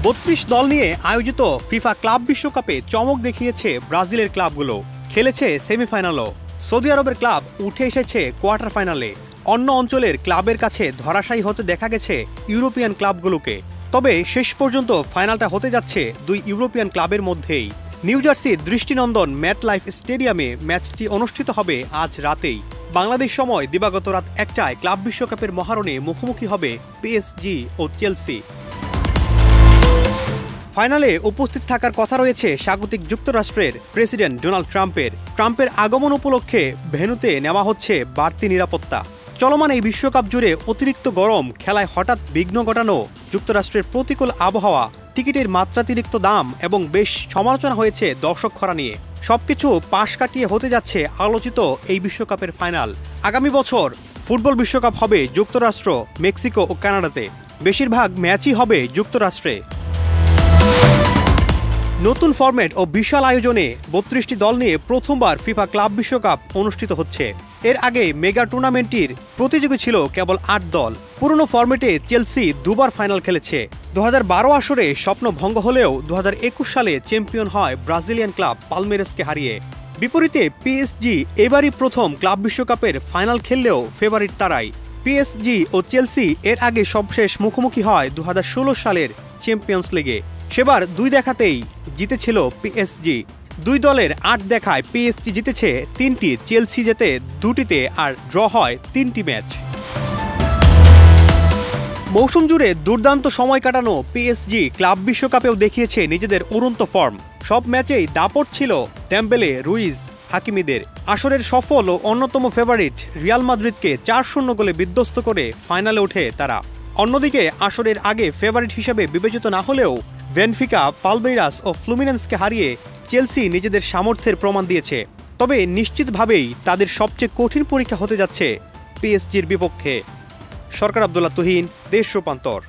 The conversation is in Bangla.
৩২ দল নিয়ে আয়োজিত ফিফা ক্লাব বিশ্বকাপে চমক দেখিয়েছে ব্রাজিলের ক্লাবগুলো। খেলেছে সেমিফাইনালও। সৌদি আরবের ক্লাব উঠে এসেছে কোয়ার্টার ফাইনালে। অন্য অঞ্চলের ক্লাবের কাছে ধরাশায়ী হতে দেখা গেছে ইউরোপিয়ান ক্লাবগুলোকে। তবে শেষ পর্যন্ত ফাইনালটা হতে যাচ্ছে দুই ইউরোপিয়ান ক্লাবের মধ্যেই। নিউ জার্সির দৃষ্টিনন্দন ম্যাটলাইফ স্টেডিয়ামে ম্যাচটি অনুষ্ঠিত হবে আজ রাতেই। বাংলাদেশ সময় দিবাগত রাত ১টায় ক্লাব বিশ্বকাপের মহারণে মুখোমুখি হবে পিএসজি ও চেলসি। ফাইনালে উপস্থিত থাকার কথা রয়েছে স্বাগতিক যুক্তরাষ্ট্রের প্রেসিডেন্ট ডোনাল্ড ট্রাম্পের আগমন উপলক্ষে ভেন্যুতে নেওয়া হচ্ছে বাড়তি নিরাপত্তা। চলমান এই বিশ্বকাপ জুড়ে অতিরিক্ত গরম, খেলায় হঠাৎ বিঘ্ন ঘটানো, যুক্তরাষ্ট্রের প্রতিকূল আবহাওয়া, টিকিটের মাত্রাতিরিক্ত দাম এবং বেশ সমালোচনা হয়েছে দর্শক খরা নিয়ে। সবকিছু পাশ কাটিয়ে হতে যাচ্ছে আলোচিত এই বিশ্বকাপের ফাইনাল। আগামী বছর ফুটবল বিশ্বকাপ হবে যুক্তরাষ্ট্র, মেক্সিকো ও কানাডাতে। বেশিরভাগ ম্যাচই হবে যুক্তরাষ্ট্রে। নতুন ফরম্যাট ও বিশাল আয়োজনে ৩২টি দল নিয়ে প্রথমবার ফিফা ক্লাব বিশ্বকাপ অনুষ্ঠিত হচ্ছে। এর আগে মেগা টুর্নামেন্টটির প্রতিযোগী ছিল কেবল ৮ দল। পুরনো ফরম্যাটে চেলসি দুবার ফাইনাল খেলেছে। ২০১২ আসরে স্বপ্ন ভঙ্গ হলেও ২০২১ সালে চ্যাম্পিয়ন হয় ব্রাজিলিয়ান ক্লাব পালমেরাসকে হারিয়ে। বিপরীতে পিএসজি এবারই প্রথম ক্লাব বিশ্বকাপের ফাইনাল খেললেও ফেভারিট তারাই। পিএসজি ও চেলসি এর আগে সবশেষ মুখোমুখি হয় ২০১৬ সালের চ্যাম্পিয়ন্স লিগে। সেবার দুই দেখাতেই জিতেছিল পিএসজি। দুই দলের ৮ দেখায় পিএসজি জিতেছে ৩টি, চেলসি জেতে ২টিতে আর ড্র হয় ৩টি ম্যাচ। মৌসুম জুড়ে দুর্দান্ত সময় কাটানো পিএসজি ক্লাব বিশ্বকাপেও দেখিয়েছে নিজেদের উড়ন্ত ফর্ম। সব ম্যাচেই দাপট ছিল ডেম্বেলে, রুইজ, হাকিমিদের। আসরের সফল ও অন্যতম ফেভারিট রিয়াল মাদ্রিদকে ৪-০ গোলে বিধ্বস্ত করে ফাইনালে ওঠে তারা। অন্যদিকে আসরের আগে ফেভারিট হিসেবে বিবেচিত না হলেও বেনফিকা, পালমেইরাস ও ফ্লুমিনেন্সকে হারিয়ে চেলসি নিজেদের সামর্থ্যের প্রমাণ দিয়েছে। তবে নিশ্চিতভাবেই তাদের সবচেয়ে কঠিন পরীক্ষা হতে যাচ্ছে পিএসজির বিপক্ষে। সরকার আব্দুল্লাহ তুহিন, দেশ রূপান্তর।